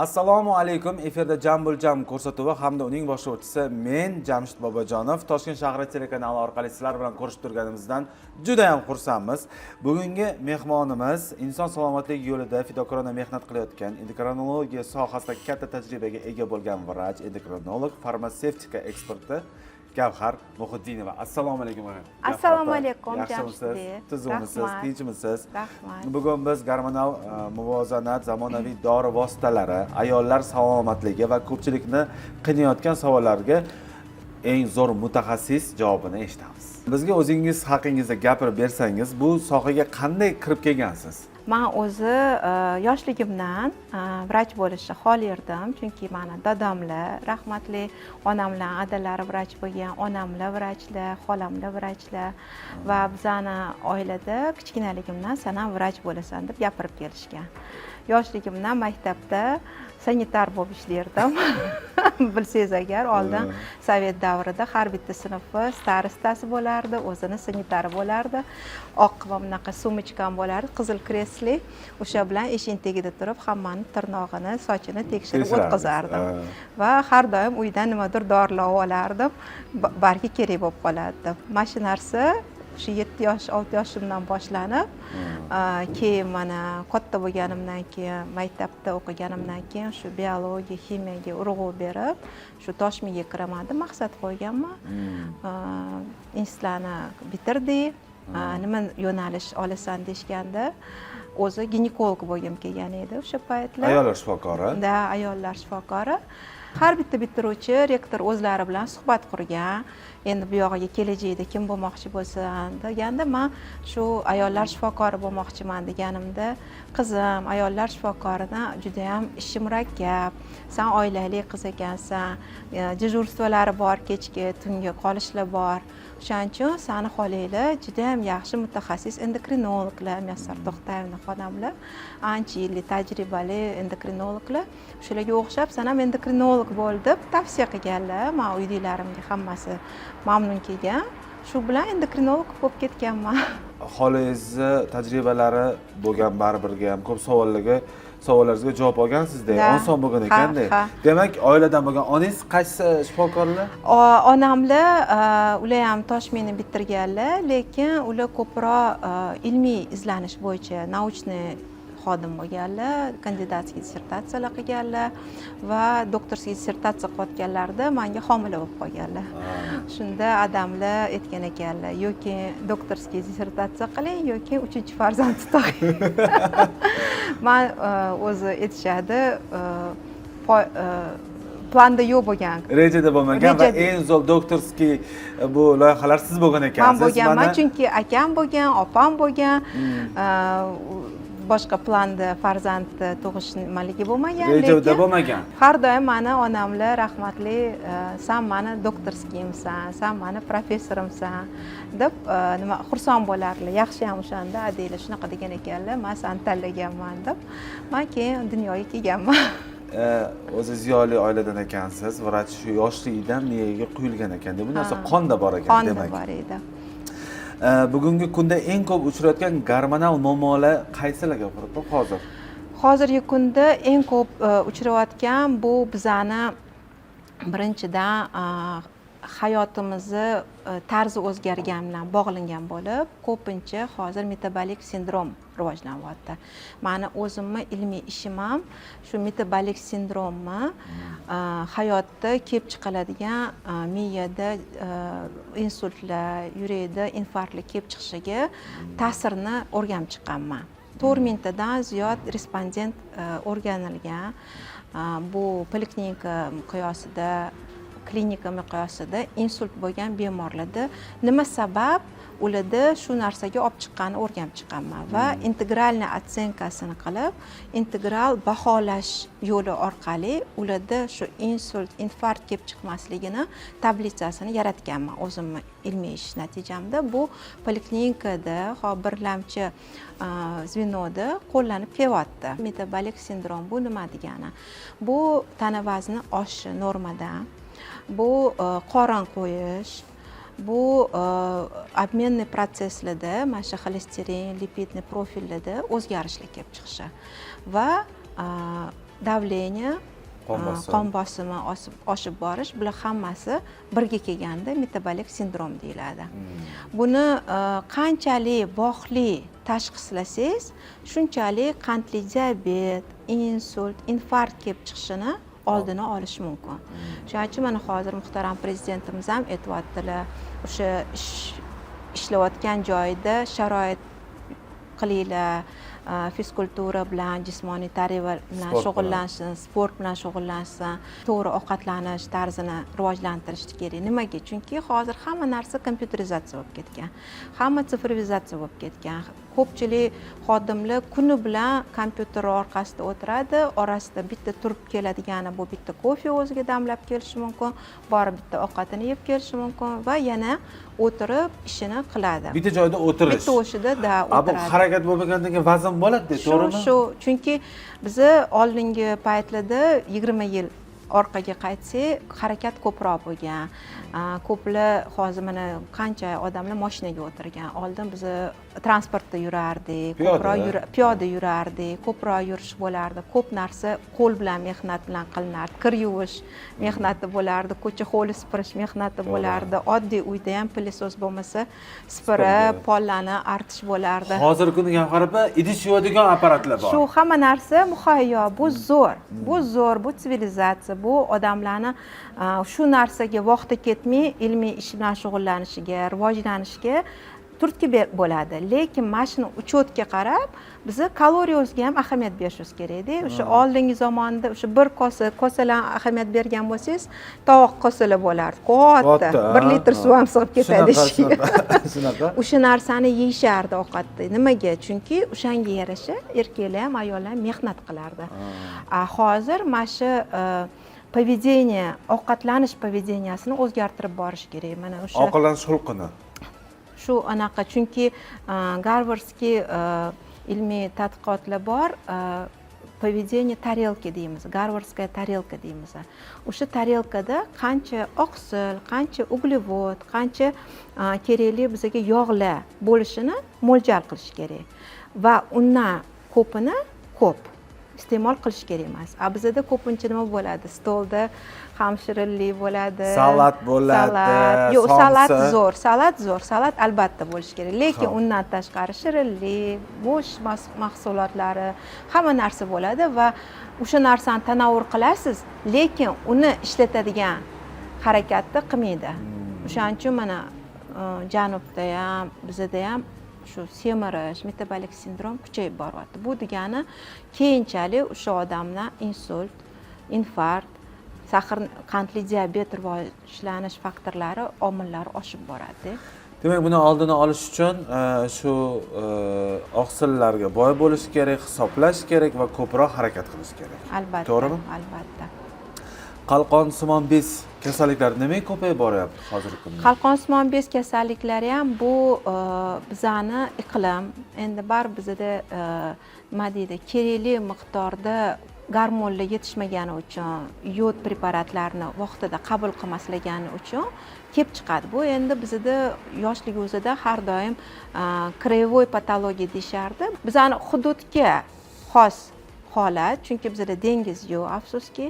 Assalomu alaykum. Efirda Jambul-Jam ko'rsatuvi hamda uning boshlovchisi men Jamshid Bobojonov Toshkent shahri telekanali orqali sizlar bilan ko'rishib turganimizdan juda ham xursandmiz. Bugungi mehmonimiz inson salomatligi yo'lida fidokorona mehnat qilayotgan, endokrinologiya sohasida katta tajribaga ega bo'lgan vrach, endokrinolog, farmatsevtika eksperti Gavhar Muhiddinova. Assalomu alaykum. Assalomu alaykum. Yaxshimisiz? Tuzumisiz? Tinchmisiz? Rahmat. Bugun biz gormonal muvozanat, zamonaviy dori vositalari, ayollar salomatligi va ko'pchilikni qiynayotgan savollarga eng zo'r mutaxassis javobini eshitamiz. Bizga o'zingiz haqingizda gapirib bersangiz, bu sohaga qanday kirib kelgansiz? Men o'zi yoshligimdan vrach bo'lishni xohlardim, chunki meni dadamlar, rahmatli onamlar adalari vrach bo'lgan, onamlar vrachlar, xolamlar vrachlar va bizani oilada kichkinaligimdan sen ham vrach bo'lasan deb gapirib kelishgan. Yoshligimdan maktabda sanitar bo'lib ishlardim. Bilsangiz agar oldin sovet davrida har bitta sinfda starostasi bo'lardi, o'zini sanitari bo'lardi. Oq va bunaqa sumочкam bo'lardi, qizil kresli. O'sha bilan eshik tagida turib, hammani tirnog'ini, sochini tekshirib o'tkazardim. Va har doim uydan nimadir dorilar olardim, balki kerak bo'lib qoladi. Mana shu narsa shu 7 yosh, 6 yoshimdan boshlanib, keyin mana katta bo'lganimdan keyin, maktabda o'qiganimdan keyin shu biologiya, ximiyaga urg'u berib, shu Toshmiga kiraman deb maqsad qo'yganman. Institutlarni bitirdik. Nima yo'nalish olasan deshganda, o'zi ginekolog bo'lgim kelgan edi o'sha paytlar. Ayollar shifokori. Da, ayollar shifokori. Har bitta bitiruvchi rektor o'zlari bilan suhbat qurgan. Endi bu yog'iga kelajakda kim bo'lmoqchi bo'lsan deganda, men shu ayollar shifokori bo'lmoqchiman deganimda, qizim, ayollar shifokorida juda ham ishi murakkab. Sen oilali qiz ekansan, dejurstvolari bor, kechki, tungi qolishlar bor. O'shaning uchun seni xolanglar juda ham yaxshi mutaxassis endokrinologlar, Muyassar To'xtayevni xonamlar, ancha yillik tajribali endokrinologlar. Shularga o'xshab sen ham endokrinolog bo'l deb tavsiya qilganlar. Men uydagilarimga hammasi mamnun kelgan. Shu bilan endokrinolog bo'lib ketganman. Xolangizni tajribalari bo'lgan baribirga ham ko'p savollaringizga javob olgansizda, oson bo'lgan ekanda. Demak, oiladan bo'lgan onangiz qaysi shifokorlar? Onamlar ular ham Toshmini bitirganlar, lekin ular ko'proq ilmiy izlanish bo'yicha nauchniy xodim bo'lganlar, kandidatskiy dissertatsiyalar qilganlar va doktorskiy dissertatsiya qilayotganlarida menga homila bo'lib qolganlar. Shunda odamlar aytgan ekanlar, yoki doktorskiy dissertatsiya qiling, yoki 3-farzandni tug'ing. Men o'zi aytishadi, planda yo'q bo'lgan. Rejada bo'lmagan va eng zo'r doktorskiy bu loyihalar siz bo'lgan ekansiz. Men bo'lganman, chunki akam bo'lgan, opam bo'lgan. Boshqa planda farzand tug'ish nimaligi bo'lmagan, rejada bo'lmagan. Har doim meni onamlar rahmatli, sen meni doktorskiyimsan, sen meni professorimsan deb nima xursand bo'larlar. Yaxshi ham o'shanda adaylar shunaqa degan ekanlar, men seni tanlaganman deb. Men keyin dunyoga kelganman. O'zi ziyoli oiladan ekansiz, vrach shu yoshligidan miyaga quyilgan ekan. Bu narsa qonda bor ekan demak. Qonda bor edi. Bugungi kunda eng ko'p uchrayotgan gormonal muammolar qaysilarga turibdi hozir? Hozirgi kunda eng ko'p uchrayotgan bu bizani birinchidan hayotimizni tarzi o'zgargani bilan bog'langan bo'lib, ko'pincha hozir metabolik sindrom rivojlanyapti. Meni o'zimni ilmiy ishim ham shu metabolik sindromni hayotda kelib chiqadigan miyada insultlar, yurakda infarktlar kelib chiqishiga ta'sirini o'rganib chiqqanman. 4 mingtadan ziyod respondent o'rganilgan. Bu poliklinika miqyosida, klinika miqyosida insult bo'lgan bemorlarda nima sabab ularda shu narsaga olib chiqqanini o'rganib chiqqanman va integralniy otsenkasini qilib, integral baholash yo'li orqali ularda shu insult, infarkt kelib chiqmasligini tablitsasini yaratganman o'zimni ilmiy ish natijamda. Bu poliklinikada birlamchi zvenoda qo'llanib kelyapti. Metabolik sindrom bu nima degani? Bu tana vazni oshishi normadan, bu qorin qo'yish, bu obmenniy protsesslarda, mana shu xolesterin, lipidni profillarda o'zgarishlar kelib chiqishi va davleniya, qon bosimi oshib borish, bular hammasi birga kelganda metabolik sindrom deyiladi. Buni qanchalik bog'li tashxislasangiz, shunchalik qandli diabet, insult, infarkt kelib chiqishini oldini olish mumkin. Shuning uchun mana hozir muhtaram prezidentimiz ham aytibdilar, o'sha ishlayotgan joyida sharoit qilinglar, fizkultura bilan, jismoniy tarbiya bilan shug'ullansin, sport bilan shug'ullansin, to'g'ri ovqatlanish tarzini rivojlantirish kerak. Nimaga? Chunki hozir hamma narsa kompyuterizatsiya bo'lib ketgan. Hamma sifrizatsiya bo'lib ketgan. Ko'pchilik xodimlar kuni bilan kompyuter orqasida o'tiradi, orasida bitta turib keladigani bu bitta kofe o'ziga damlab kelishi mumkin, borib bitta ovqatini yeb kelishi mumkin va yana o'tirib ishini qiladi. Bitta joyda o'tirish. Bitta o'shida o'tiradi. Bu harakat bo'lmagandan keyin vazn bo'ladi, to'g'rimi? Shu, chunki bizni oldingi paytlarda 20 yil orqaga qaytsak, harakat ko'proq bo'lgan. Ko'plar hozir mana qancha odamlar mashinaga o'tirgan. Oldin biz transportda yurardik, ko'proq piyoda yurardik, ko'proq yurish bo'lardi. Ko'p narsa qo'l bilan, mehnat bilan qilinardi. Kir yuvish mehnati bo'lardi, ko'cha hovli supurish mehnati bo'lardi. Oddiy uyda ham pilisos bo'lmasa, supurib, pollani artish bo'lardi. Hozirgi kunda qaraba, idish yuvadigan apparatlar bor. Shu hamma narsa muhayyo, bu zo'r. Bu zo'r, bu sivilizatsiya, bu odamlarni shu narsaga vaqti ketmay ilmiy ish bilan shug'ullanishiga, rivojlanishiga turtki bo'ladi. Lekin mana shuni uchotga qarab, biz kaloriyasiga ham ahamiyat berishimiz kerak-da. O'sha oldingi zamonda o'sha bir kosalar ahamiyat bergan bo'lsangiz, tovoq kosalar bo'lardi. Katta, 1 litr suv ham sig'ib ketadi ishiga. Shunaqa. O'sha narsani yeyishardi ovqatda. Nimaga? Chunki o'shanga yarasha erkaklar ham ayollar ham mehnat qilardi. Hozir mana shu поведение, ovqatlanish поведениясini o'zgartirib borish kerak. Mana o'sha Ovqatlanish xulqini. Shu anaqa, chunki Garvardskiy ilmiy tadqiqotlar bor, поведение tarelka deymiz, Garvardskaya tarelka deymiz. O'sha tarelkada qancha oqsil, qancha uglevod, qancha kerakli bizga yog'lar bo'lishini mo'ljal qilish kerak va undan ko'pini ko'p iste'mol qilish kerak emas. Bizda ko'pincha nima bo'ladi? Stolda ham shirinlik bo'ladi, salat bo'ladi. Yo'q, salat zo'r, salat albatta bo'lishi kerak. Lekin undan tashqari shirinlik, go'sht mahsulotlari, hamma narsa bo'ladi va o'sha narsani tanovvur qilasiz, lekin uni ishlatadigan harakatni qilmaydi. O'shaning uchun mana janubda ham, bizda ham shu semirish, metabolik sindrom kuchayib boryapti. Bu degani keyinchalik o'sha odamlar insult, infarkt, qandli diabet rivojlanish faktorlari, omillari oshib boradi. Demak, buni oldini olish uchun shu oqsillarga boy bo'lish kerak, hisoblash kerak va ko'proq harakat qilish kerak. Albatta. To'g'rimi? Albatta. Qalqonsimon bez kasalliklari nimaga ko'payib boryapti hozirgi kunda? Qalqonsimon bez kasalliklari ham bu bizani iqlim, endi baribir bizda nima deydi, kerakli miqdorda gormonlar yetishmagani uchun, yod preparatlarini vaqtida qabul qilmaslagani uchun kelib chiqadi. Bu endi bizda yoshligimizda har doim krayevoy patologiya deyishardi. Bizani hududga xos holat, chunki bizda dengiz yo'q, afsuski,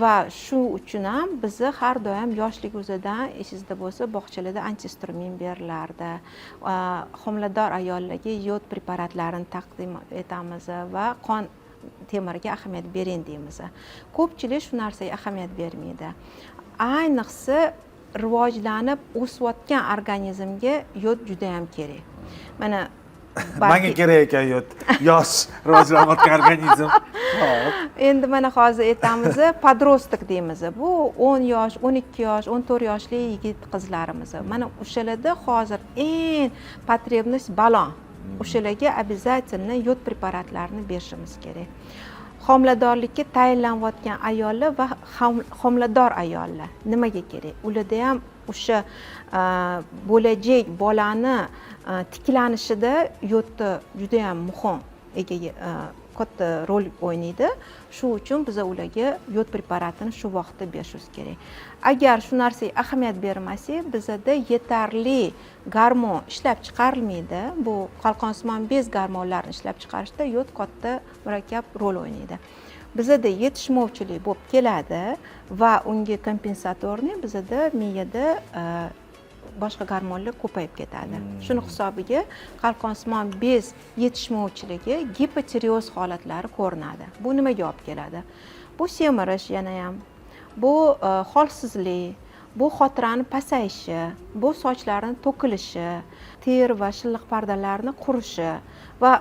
va shu uchun ham biz har doim yoshligimizdan esingizda bo'lsa, bog'chalarda antihistamin berilardi. Homilador ayollarga yod preparatlarini taqdim etamiz va qon temiriga ahamiyat bering deymiz. Ko'pchilik shu narsaga ahamiyat bermaydi. Ayniqsa rivojlanib o'sayotgan organizmga yod juda ham kerak. Mana menga kerak ekan yod. Yosh rivojlanayotgan organizm. Endi mana hozir aytamiz, podrostok deymiz. Bu 10 yosh, 12 yosh, 14 yoshli yigit qizlarimiz. Mana o'shalarda hozir eng потребность balon. O'shalarga обязательно yod preparatlarini berishimiz kerak. Homiladorlikka tayinlanayotgan ayollar va homilador ayollar nimaga kerak? Ularda ham o'sha bo'lajak bolani tiklanishida yodni juda ham muhim katta rol o'ynaydi. Shu uchun biz ularga yod preparatini shu vaqtda berishimiz kerak. Agar shu narsaga ahamiyat bermasak, bizda yetarli gormon ishlab chiqarilmaydi. Bu qalqonsimon bez gormonlarini ishlab chiqarishda yod katta murakkab rol o'ynaydi. bizada yetishmovchilik bo'lib keladi va unga kompensatorniy bizada miyada boshqa gormonlar ko'payib ketadi. Shuni hisobiga qalqonsimon bez yetishmovchiligi gipotireoz holatlari ko'rinadi. Bu nimaga olib keladi? Bu semirish yana ham, bu holsizlik, bu xotirani pasayishi, bu sochlarning to'kilishi, teri va shilliq pardalarning qurishi va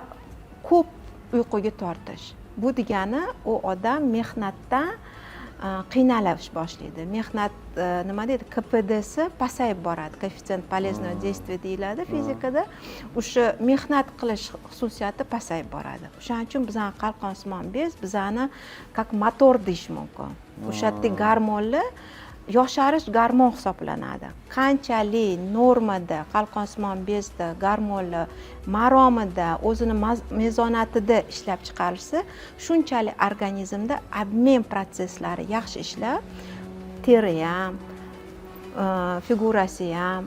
ko'p uyquga tortish. Bu degani u odam mehnatdan qiynalish boshlaydi. Mehnat nima deydi? KPDsi pasayib boradi. Koeffitsient полезного действия deyiladi fizikada. O'sha mehnat qilish xususiyati pasayib boradi. O'shaning uchun bizning qalqonsimon bez bizani как motor deyish mumkin. O'sha yerda gormonlar yosharish gormon hisoblanadi. Qanchalik normada qalqonsimon bezda gormonlar maromida, o'zini mezonatida ishlab chiqarilsa, shunchalik organizmda obmen prosesslari yaxshi ishlab, teri ham, figurasi ham,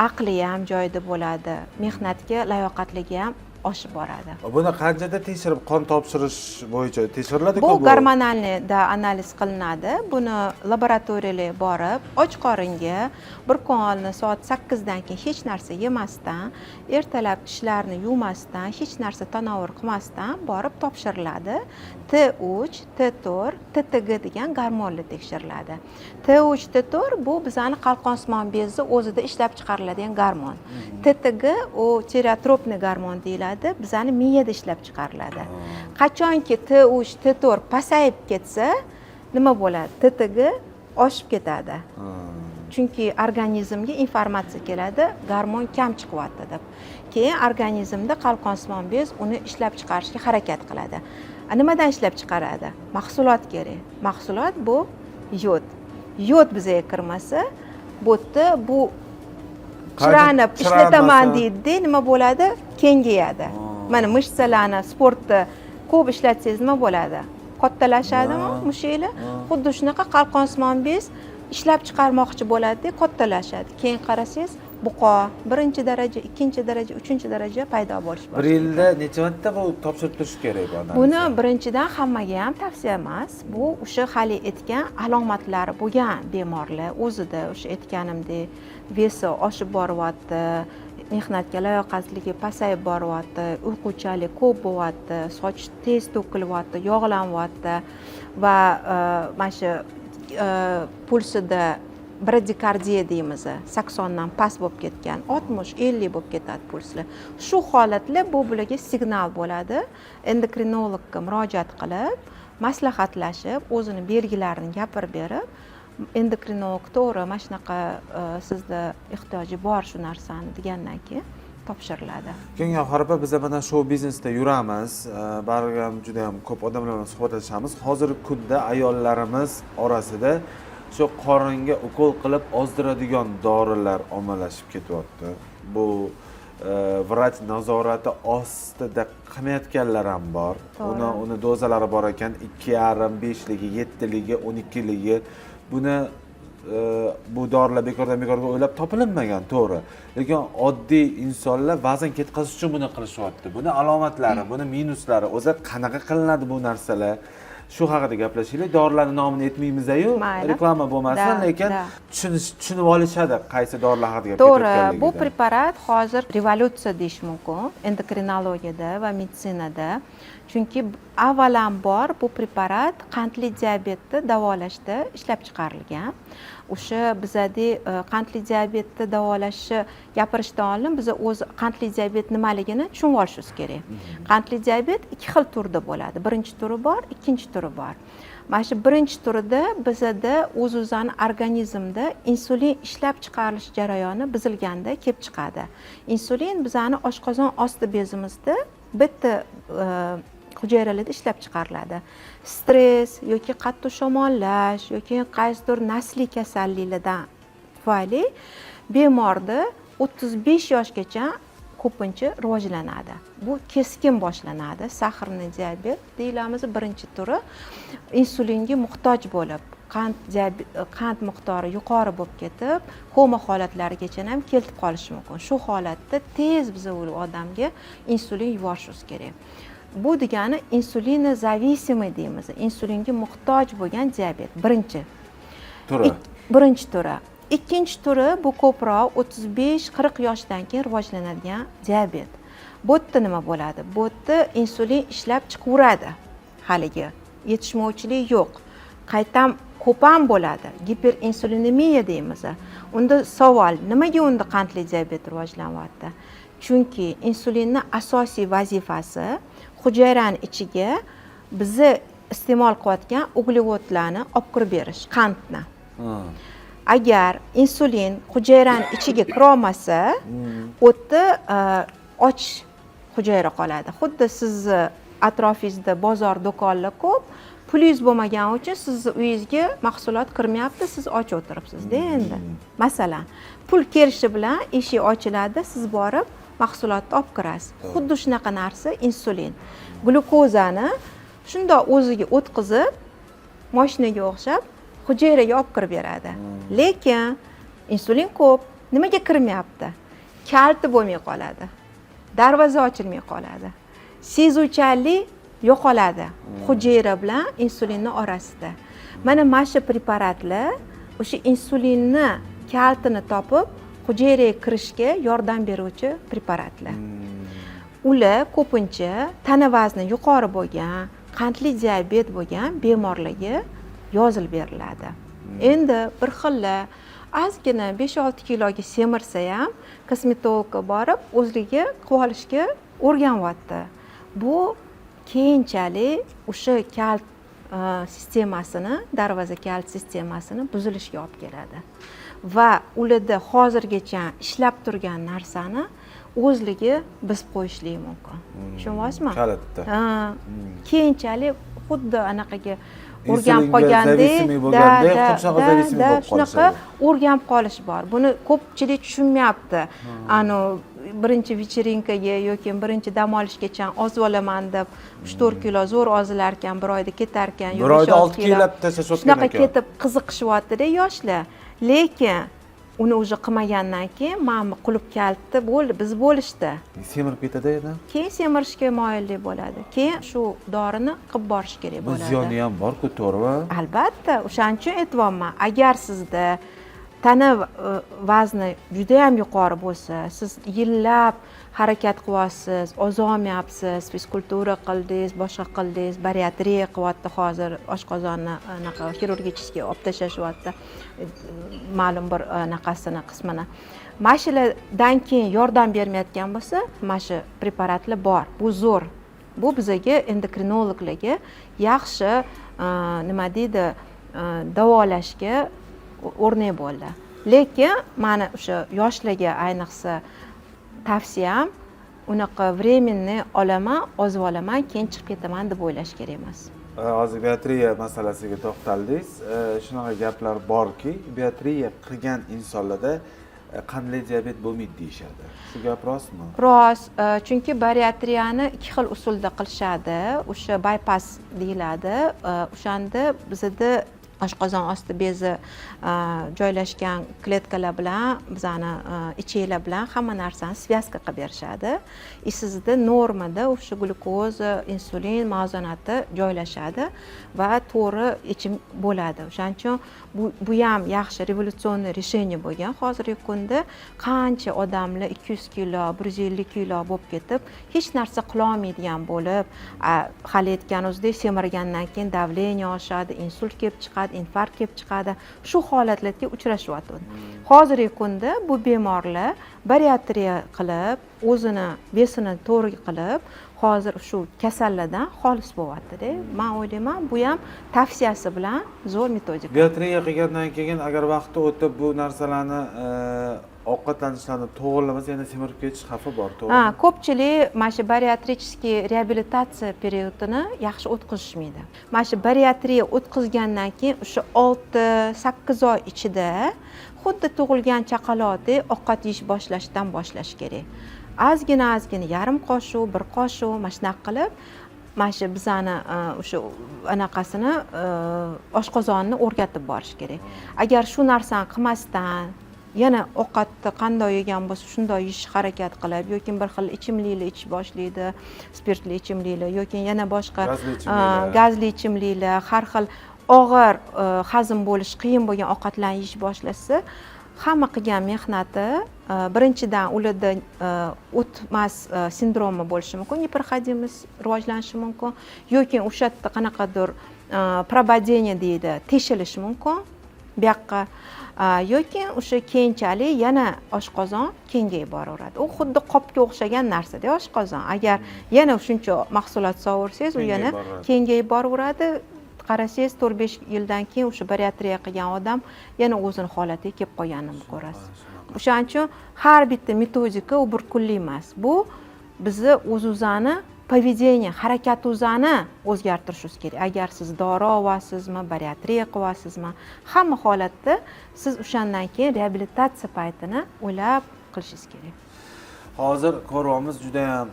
aqli ham joyida bo'ladi, mehnatga layoqatligi ham oshib boradi. Buni qanchada tekshirib qon topshirish bo'yicha tekshiriladi-ku? Bu gormonalda analiz qilinadi. Buni laboratoriyaga borib, och qoringa bir kun oldin soat 8 dan keyin hech narsa yemasdan, ertalab tishlarni yuvmasdan, hech narsa tanovul qilmasdan borib topshiriladi. T3, T4, TTG degan gormonlar tekshiriladi. T3, T4 bu bizning qalqonsimon bezni o'zida ishlab chiqariladigan gormon. TTG u tireotropniy gormon deyiladi. Bizning miyada ishlab chiqariladi. Qachonki T3, T4 pasayib ketsa, nima bo'ladi? TTG oshib ketadi. Chunki organizmga informatsiya keladi, gormon kam chiqyapti deb. Keyin organizmda qalqonsimon bez uni ishlab chiqarishga harakat qiladi. Nimadan ishlab chiqaradi? Mahsulot kerak. Mahsulot bu yod. Yod bizga kirmasa, bu chiranib ishlataman deydi, nima bo'ladi? Kengayadi. Mana mishsalarni sportda ko'p ishlatsangiz nima bo'ladi? Kattalashadimi mushaklar? Xuddi shunaqa qalqonsimon bez ishlab chiqarmoqchi bo'ladi, kattalashadi. Keyin qarasangiz, buqo birinchi daraja, ikkinchi daraja, uchinchi daraja paydo bo'lish boshlaydi. Bir yilda necha marta bu topshirib turish kerak bu odam? Buni birinchidan hammaga ham tavsiya emas. Bu o'sha hali aytgan alomatlari bo'lgan bemorlar o'zida o'sha aytganimdek vesi oshib boryapti, mehnatga layoqatligi pasayib boryapti, uyquchalik ko'p bo'lyapti, soch tez to'kilyapti, yog'lanyapti va mana shu pulsida bradikardiya deymiz, 80 dan past bo'lib ketgan, 60-50 bo'lib ketadi pulslar. Shu holatlar bu bularga signal bo'ladi. Endokrinologga murojaat qilib, maslahatlashib, o'zini belgilarini gapirib berib, endokrinolog to'g'ri mana shunaqa sizda ehtiyoji bor shu narsani degandan keyin topshiriladi. Keyin Gavhar biz mana shu biznesda yuramiz, baribir ham juda ham ko'p odamlar bilan suhbatlashamiz. Hozirgi kunda ayollarimiz orasida shu qoringa ukol qilib ozdiradigan dorilar ommalashib ketyapti. Bu vrach nazorati ostida qilmayotganlar ham bor. Uni dozalari bor ekan, 2,5, 5ligi, 7ligi, 12ligi. Buni bu dorilar bekorga o'ylab topilinmagan, to'g'ri. Lekin oddiy insonlar vazn ketkazish uchun buni qilishyapti. Buni alomatlari, buni minuslari, o'zi qanaqa qilinadi bu narsalar? Shu haqida gaplashaylik. Dorilarning nomini aytmaymiz-ku, reklama bo'lmasin, lekin tushunib olishadi qaysi dorilar haqida gapirayotganligini. To'g'ri, bu preparat hozir revolyutsiya deyish mumkin endokrinologiyada va meditsinada. Chunki avvalambor bu preparat qandli diabetni davolashda ishlab chiqarilgan. O'sha bizada qandli diabetni davolashni gapirishdan oldin biz o'z qandli diabet nimaligini tushunib olishimiz kerak. Qandli diabet ikki xil turda bo'ladi. Birinchi turi bor, ikkinchi turi bor. Mana shu birinchi turida bizada o'z-o'zini organizmda insulin ishlab chiqarilish jarayoni buzilganda kelib chiqadi. Insulin bizani oshqozon osti bezimizda bitta hujayralarda ishlab chiqariladi. Stress yoki qattiq shamollash yoki qaysidir nasliy kasalliklardan tufayli bemorda 35 yoshgacha ko'pincha rivojlanadi. Bu keskin boshlanadi. Sahrli diabet deyilamiz birinchi turi. Insulinga muhtoj bo'lib, qand miqdori yuqori bo'lib ketib, koma holatlarigacha ham kelib qolishi mumkin. Shu holatda tez biz odamga insulin yuborishimiz kerak. Bu degani insulina zavisimый deymiz. Insulinga muhtoj bo'lgan diabet. Birinchi turi. Ikkinchi turi bu ko'proq 35-40 yoshdan keyin rivojlanadigan diabet. Bu yerda nima bo'ladi? Bu yerda insulin ishlab chiqaveradi. Haligi yetishmovchilik yo'q. Qaytam ko'p ham bo'ladi. Giperinsulinemiya deymiz. Unda savol, nimaga unda qandli diabet rivojlanyapti? Chunki insulinning asosiy vazifasi hujayrani ichiga bizni iste'mol qilayotgan uglevodlarni olib kirib berish, qandni. Agar insulin hujayrani ichiga kirolmasa, o'tda och hujayra qoladi. Xuddi sizni atrofingizda bozor, do'konlar ko'p, pulingiz bo'lmagani uchun sizni uyingizga mahsulot kirmayapti, siz och o'tiribsiz-da endi. Masalan, pul kelishi bilan eshik ochiladi, siz borib mahsulotni olib kirasiz. Xuddi shunaqa narsa insulin. Glukozani shundoq o'ziga o'tkazib, mashinaga o'xshab hujayraga olib kirib beradi. Lekin insulin ko'p, nimaga kirmayapti? Kalti bo'lmay qoladi. Darvoza ochilmay qoladi. Sezuvchanlik yo'qoladi hujayra bilan insulinning orasida. Mana shu preparatlar o'sha insulinni kaltini topib hujayraga kirishga yordam beruvchi preparatlar. Ular ko'pincha tana vazni yuqori bo'lgan, qandli diabet bo'lgan bemorlarga yozilib beriladi. Endi bir xilla ozgina 5-6 kiloga semirsa ham kosmetologga borib o'zligi qilib olishga o'rganyapti. Bu keyinchalik o'sha kalt sistemasini, darvoza kalt sistemasini buzilishiga olib keladi. Va ularda hozirgacha ishlab turgan narsani o'zligi biz qo'yishlik mumkin. Tushunyapsizmi? Kalitda. Keyinchalik xuddi anaqaga o'rganib qolgandek, shunaqa o'rganib qolish bor. Buni ko'pchilik tushunmayapti. Birinchi вечеринkaga yoki birinchi dam olishgacha ozib olaman deb 3-4 kilo zo'r ozilarkan, bir oyda ketarkan, bir oyda 6 kilo tashlashayotgan shunaqa ketib qiziqishyapti-da yoshlar. Lekin uni o'zi qilmagandan keyin mana qulub kalti bo'ldi, biz bo'lishdi. Semirib ketadi yana. Keyin semirishga moyillik bo'ladi. Keyin shu dorini qilib borish kerak bo'ladi. Ziyoni ham bor-ku, to'g'rimi? Albatta, o'shaning uchun aytyapman. Agar sizda tana vazni juda ham yuqori bo'lsa, siz yillab harakat qilyapsiz, ozolmayapsiz, fizkultura qildingiz, boshqa qildingiz, bariatriya qilyapti hozir, oshqozonni anaqa xirurgichskiga olib tashlashyapti, ma'lum bir anaqasini qismini. Mana shulardan keyin yordam bermayotgan bo'lsa, mana shu preparatlar bor. Bu zo'r. Bu bizga endokrinologlarga yaxshi nima deydi, davolashga o'rnak bo'ldi. Lekin mana o'sha yoshlarga ayniqsa tavsiyam unaqa временный olaman, ozib olaman, keyin chiqib ketaman deb o'ylash kerak emas. Hozir biotriya masalasiga to'xtaldingiz. Shunaqa gaplar borki, biotriya qilgan insonlarda qandli diabet bo'lmaydi deyishadi. Shu gap rostmi? Rost, chunki bariatriyani ikki xil usulda qilishadi. O'sha bypass deyiladi. O'shanda bizda oshqozon osti bezi joylashgan kletkalar bilan, bizani ichaklar bilan hamma narsani svязка qilib berishadi. Sizda normada o'sha glukoza, insulin muvozanati joylashadi va to'g'ri ichim bo'ladi. O'shaning uchun bu ham yaxshi revolyutsionniy решение bo'lgan. Hozirgi kunda qancha odamlar 200 kilo, 150 kilo bo'lib ketib, hech narsa qila olmaydigan bo'lib, hali aytganimizdek semirgandan keyin davleniya oshadi, insult kelib chiqadi, infarkt kelib chiqadi. Shu holatlarga uchrashyapti. Hozirgi kunda bu bemorlar bariatriya qilib, o'zini vesini to'g'ri qilib, hozir shu kasallardan xolis bo'lyapti-da. Men o'ylayman, bu ham tavsiyasi bilan zo'r metodika. Biotriya qilgandan keyin agar vaqti o'tib bu narsalarni ovqatlanishlarni to'g'rilamasa yana semirib ketish xavfi bor, to'g'rimi? Ko'pchilik mana shu bariatrический reabilitatsiya periodini yaxshi o'tkazishmaydi. Mana shu bariatriya o'tkazgandan keyin o'sha 6-8 oy ichida xuddi tug'ilgan chaqaloqdek ovqat yeyish boshlashdan boshlash kerak. Ozgina yarim qoshiq, bir qoshiq mana shunaqa qilib, mana shu bizani o'sha anaqasini oshqozonni o'rgatib borish kerak. Agar shu narsani qilmasdan yana ovqatni qanday yegan bo'lsa shunday yeyish harakat qilib yoki bir xil ichimliklar ichish boshlaydi, spirtli ichimliklar yoki yana boshqa gazli ichimliklar, har xil og'ir hazm bo'lishi qiyin bo'lgan ovqatlarni yeyish boshlasa, hamma qilgan mehnati birinchidan ularda o'tmas sindromi bo'lishi mumkin, giperxodimist rivojlanishi mumkin yoki o'sha yerda qanaqadir probodение deydi, teshilishi mumkin bu yoqqa yoki o'sha keyinchalik yana oshqozon kengayib boraveradi. U xuddi qopga o'xshagan narsa-da oshqozon. Agar yana shuncha mahsulot sovursangiz, u yana kengayib boraveradi. Qarasangiz 4-5 yildan keyin o'sha bariatriya qilgan odam yana o'zini holatiga kelib qolganini ko'rasiz. O'shaning uchun har bitta metodika u bir kunlik emas. Bu bizni o'z-o'zani поведение, harakatimizni o'zgartirishimiz kerak. Agar siz dori olasizmi, bariatriya qilasizmi, hamma holatda siz o'shandan keyin reabilitatsiya paytini o'ylab qilishingiz kerak. Hozir ko'ryapmiz juda ham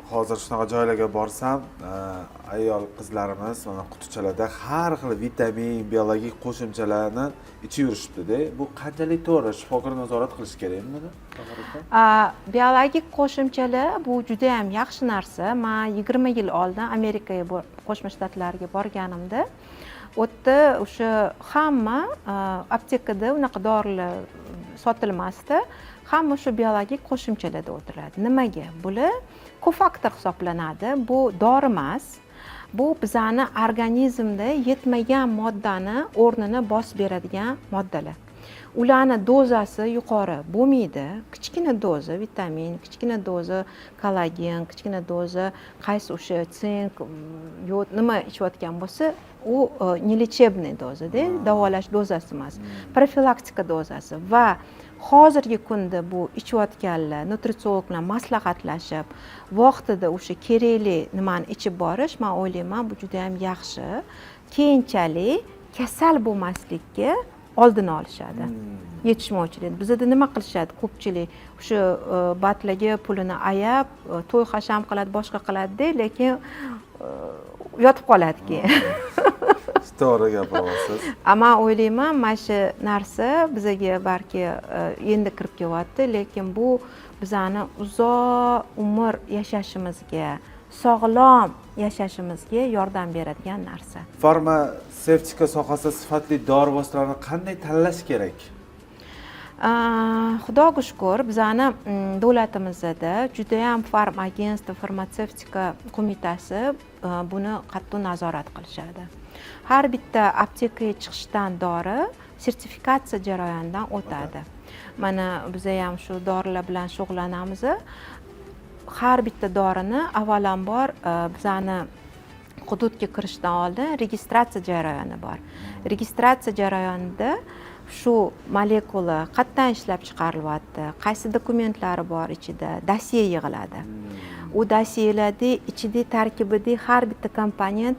hozir shunaqa joylarga borsam, ayol qizlarimiz mana qutichalarda har xil vitamin, biologik qo'shimchalarni ichib yurishibdi-da. Bu qanchalik to'g'ri? Shifokor nazorat qilish kerakmi buni? Biologik qo'shimchalar bu juda ham yaxshi narsa. Men 20 yil oldin Amerikaga, Qo'shma Shtatlarga borganimda, u yerda o'sha hamma aptekada unaqa dorilar sotilmasdi. Hamma o'sha biologik qo'shimchalarda o'tiradi. Nimaga? Bular kofaktor hisoblanadi. Bu dori emas. Bu bizani organizmda yetmagan moddani o'rnini bosib beradigan moddalar. Ularni dozasi yuqori bo'lmaydi. Kichkina doza vitamin, kichkina doza kollagen, kichkina doza qaysi o'sha sink, yod nima ichayotgan bo'lsa, u nelechebniy dozada, davolash dozasi emas, profilaktika dozasi va hozirgi kunda bu ichayotganlar nutritsiolog bilan maslahatlashib, vaqtida o'sha kerakli nimani ichib borish, men o'ylayman, bu juda ham yaxshi. Keyinchalik kasal bo'lmaslikka oldini olishadi. Yetishmovchilik. Bizda nima qilishadi? Ko'pchilik o'sha batlaga pulini ayab, to'y hasham qiladi, boshqa qiladi-da, lekin yotib qoladi keyin. To'g'ri gapiryapsiz. Men o'ylayman, mana shu narsa bizga balki endi kirib kelyapti, lekin bu bizani uzoq umr yashashimizga, sog'lom yashashimizga yordam beradigan narsa. Farmatsevtika sohasida sifatli dori vositalarini qanday tanlash kerak? Xudoga shukr, bizani davlatimizda juda ham agentство, farmatsevtika qo'mitasi buni qattiq nazorat qilishadi. Har bitta aptekaga chiqishdan dori sertifikatsiya jarayonidan o'tadi. Mana biz ham shu dorilar bilan shug'ullanamiz. Har bitta dorini avvalambor bizani hududga kirishdan oldin registratsiya jarayoni bor. Registratsiya jarayonida shu molekula qayerdan ishlab chiqarilyapti, qaysi dokumentlari bor ichida, dosye yig'iladi. U dosyelarda ichida tarkibida har bitta komponent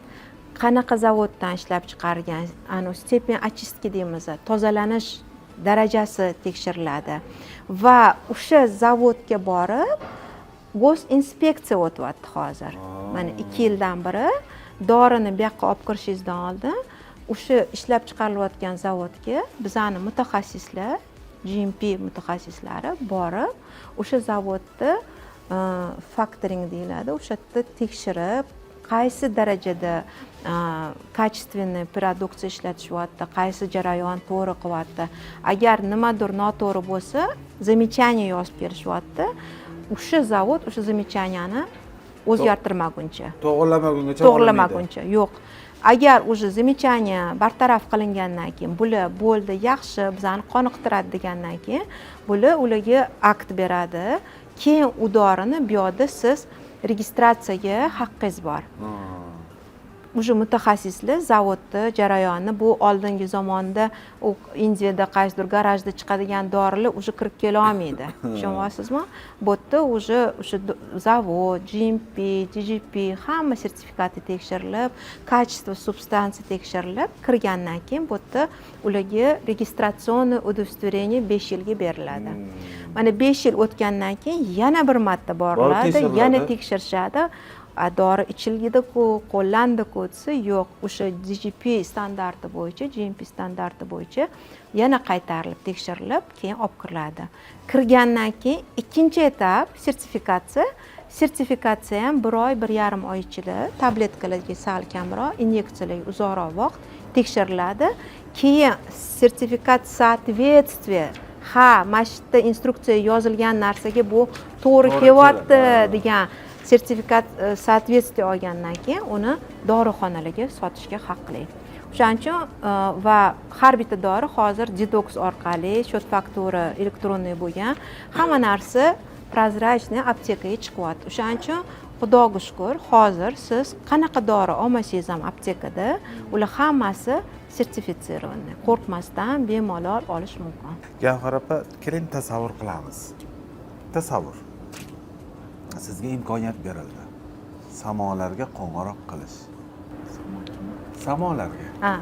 qanaqa zavoddan ishlab chiqargan, stepen очистки deymiz, tozalanish darajasi tekshiriladi va o'sha zavodga borib go's inspeksiya o'tyapti hozir. Mana 2 yildan beri dorini bu yoqqa olib kirishingizdan oldin o'sha ishlab chiqarilayotgan zavodga bizani mutaxassislar, GMP mutaxassislari borib, o'sha zavodda factoring deyiladi, o'sha yerda tekshirib, qaysi darajada качественный produksiya ishlatishyapti, qaysi jarayon to'g'ri qilyapti. Agar nimadir noto'g'ri bo'lsa, замечание yozib berishyapti. O'sha zavod o'sha замечаниeni o'zgartirmaguncha, to'g'rilamaguncha yo'q. Agar o'sha замечание bartaraf qilingandan keyin, bular bo'ldi, yaxshi, bizani qoniqtiradi degandan keyin, bular ularga akt beradi. Keyin u dorini bu yerda siz registratsiyaga haqqingiz bor. O'sha mutaxassislar zavodda jarayonni, bu oldingi zamonda u Indiyada qaysidir garajda chiqadigan dorilar o'sha kirib kela olmaydi. Tushunyapsizmi? Bu yerda o'sha zavod, GMP, GGP hamma sertifikati tekshirilib, качество substansiya tekshirilib, kirgandan keyin bu yerda ularga registratsion удостоверение 5 yilga beriladi. Mana 5 yil o'tgandan keyin yana bir marta boriladi, yana tekshirishadi. dori ichilgidi-ku, qo'llandi-ku desa, yo'q, o'sha GMP standarti bo'yicha yana qaytarilib, tekshirilib, keyin olib kiriladi. Kirgandan keyin ikkinchi etap sertifikatsiya. Sertifikatsiya ham 1 oy, 1,5 oy ichida, tabletkalarga sal kamroq, inyeksiyalarga uzoqroq vaqt tekshiriladi. Keyin sertifikat соответствие, mana shu yerda instruksiya yozilgan narsaga bu to'g'ri kelyapti degan sertifikat соответствие olgandan keyin uni dorixonalarga sotishga haqli. O'shaning uchun va har bitta dori hozir detoks orqali, счет faktura elektronniy bo'lgan, hamma narsa prozrachniy aptekaga chiqyapti. O'shaning uchun Xudoga shukr, hozir siz qanaqa dori olmasangiz ham aptekada, ular hammasi sertifitsirованный. Qo'rqmasdan bemalol olish mumkin. Gavhar opa, keling tasavvur qilamiz. Tasavvur. Sizga imkoniyat berildi. Samolarga qo'ng'iroq qilish. Samolarga. Ha.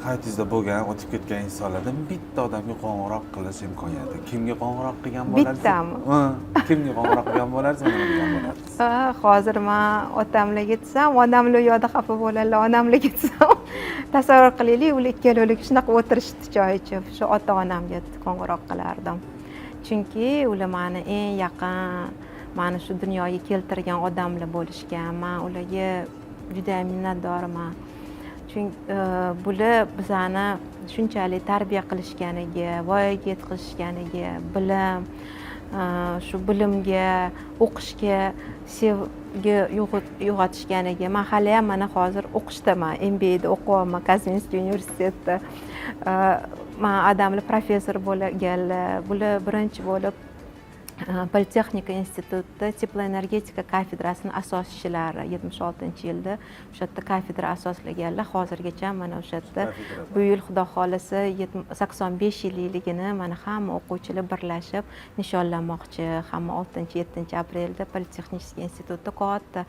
Hayotingizda bo'lgan, o'tib ketgan insonlardan bitta odamga qo'ng'iroq qilish imkoniyati. Kimga qo'ng'iroq qilgan bo'larsiz? Bittami? Kimga qo'ng'iroq qilgan bo'larsiz, nima degan bo'lasiz? Hozir men otamlarga aytsam, onamlar u yoqda xafa bo'ladilar. Onamlarga aytsam, tasavvur qilaylik, ular ikkalalik shunaqa o'tirishdi choy ichib, shu ota-onamga qo'ng'iroq qilardim. Chunki ular meni eng yaqin, meni shu dunyoga keltirgan odamlar bo'lishgan. Men ularga juda minnatdorman. Chunki bular bizani shunchalik tarbiya qilishganiga, voyaga yetkazishganiga, bilim, shu bilimga, o'qishga sevgi uyg'otishganiga. Men hali ham mana hozir o'qishdaman, MBA'da o'qiyapman, Kazminskiy universitetida. Men odamlar professor bo'lganlar, bular birinchi bo'lib Politexnika institutida teploenergetika kafedrasini asoschilari 76-yilda o'sha yerda kafedra asoslaganlar. Hozirgacha mana o'sha yerda bu yil Xudo xolasa 85 yilligini mana hamma o'quvchilar birlashib nishonlamoqchi. Hamma 6-7 aprelda Politexnika institutida katta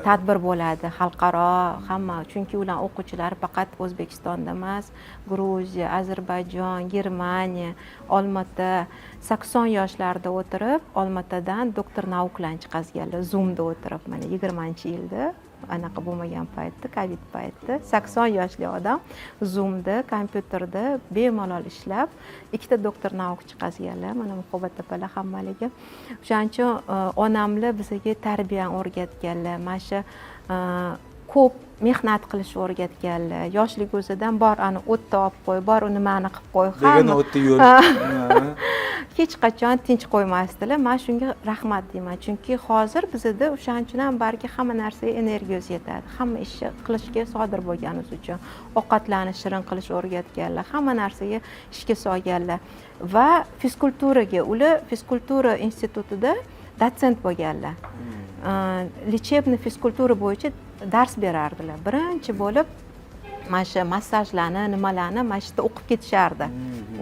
tadbir bo'ladi, xalqaro, hamma. Chunki ular o'quvchilari faqat O'zbekistonda emas, Gruziya, Ozarbayjon, Germaniya, Olmota 80 yoshlarda o'tirib, Olmaotadan doktor nauklarni chiqazganlar, Zoomda o'tirib, mana 20-yilda, anaqa bo'lmagan paytda, Covid paytda 80 yoshli odam Zoomda, kompyuterda bemalol ishlab, ikkita doktor nauk chiqazganlar, mana Muhabbat opalar hammaligi. O'shaning uchun onamlar bizga tarbiyani o'rgatganlar, mana shu ko'p mehnat qilishni o'rgatganlar. Yoshlik o'zidan bor ani o'tda olib qo'y, bor nimani qilib qo'y. Degani o'tda yo'l. Hech qachon tinch qo'ymasdilar. Men shunga rahmat deyman. Chunki hozir bizda o'shaning uchun ham balki hamma narsaga energiyangiz yetadi. Hamma ishni qilishga sodir bo'lganingiz uchun ovqatlarni shirin qilishni o'rgatganlar, hamma narsaga ishga solganlar. Va fizkulturaga, ular fizkultura institutida dotsent bo'lganlar. Lechebniy fizkultura bo'yicha dars berardilar. Birinchi bo'lib mana shu massajlarni, nimalarni mana shu yerda o'qib ketishardi.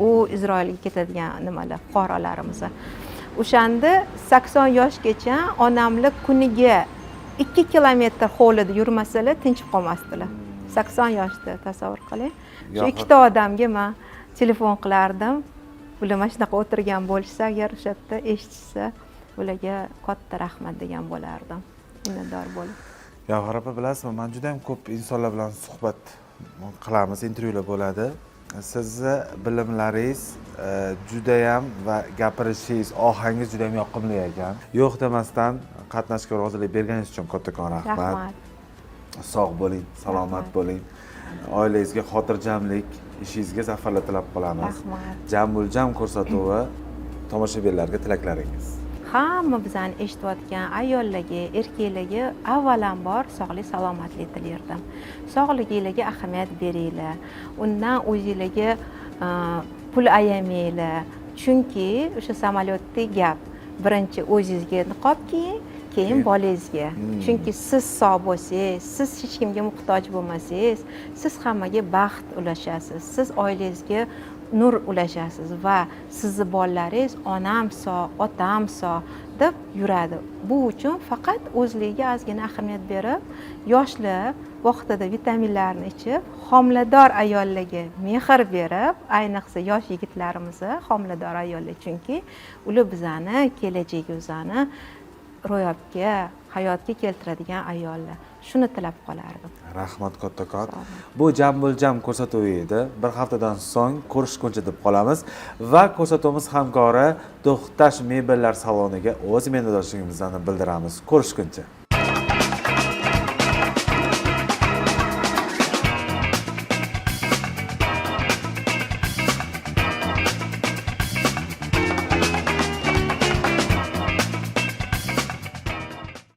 U Isroilga ketadigan nimalar, fuqarolarimiz. O'shanda 80 yoshgacha onamlar kuniga 2 kilometr hovlida yurmasalar tinchib qolmasdilar. 80 yoshda tasavvur qiling. Shu ikkita odamga men telefon qilardim. Ular mana shunaqa o'tirgan bo'lsa, agar o'sha yerda eshitsa, ularga katta rahmat degan bo'lardim. Minnatdor bo'lib. Gavhar opa, bilasizmi, men juda ham ko'p insonlar bilan suhbat qilamiz, intervyular bo'ladi. Sizni bilimlaringiz juda ham va gapirishingiz, ohangingiz juda ham yoqimli ekan. Yo'q demasdan qatnashga rozilik berganingiz uchun kattakon rahmat. Sog' bo'ling, salomat bo'ling. Oilangizga xotirjamlik, ishingizga zafarlar tilab qolamiz. Rahmat. Jam ko'rsatuvi tomoshabinlarga tilaklaringiz. Hamma bizani eshitayotgan ayollarga, erkaklarga avvalambor sog'lik, salomatlik tilayman. Sog'ligingizga ahamiyat beringlar. Undan o'zingizga pul ayamanglar. Chunki o'sha samolyotdagi gap birinchi o'zingizga niqob kiying, keyin bolangizga. Chunki siz sog' bo'lsangiz, siz hech kimga muhtoj bo'lmasangiz, siz hammaga baxt ulashasiz. Siz oilangizga nur ulashasiz va sizni bolalaringiz onam sog', otam sog' deb yuradi. Bu uchun faqat o'zligiga ozgina ahamiyat berib, yoshlar vaqtida vitaminlarni ichib, homilador ayollarga mehr berib, ayniqsa yosh yigitlarimiz, homilador ayollar, chunki ular bizani kelajagimizni ro'yobga hayotga keltiradigan ayollar. Shuni tilab qolardim. Rahmat kattakon. Sog' bo'ling. Bu jam ko'rsatuvi edi. Bir haftadan so'ng ko'rishguncha deb qolamiz va ko'rsatuvimiz hamkori To'xtash mebellar saloniga o'z minnatdorchiligimizni bildiramiz. Ko'rishguncha.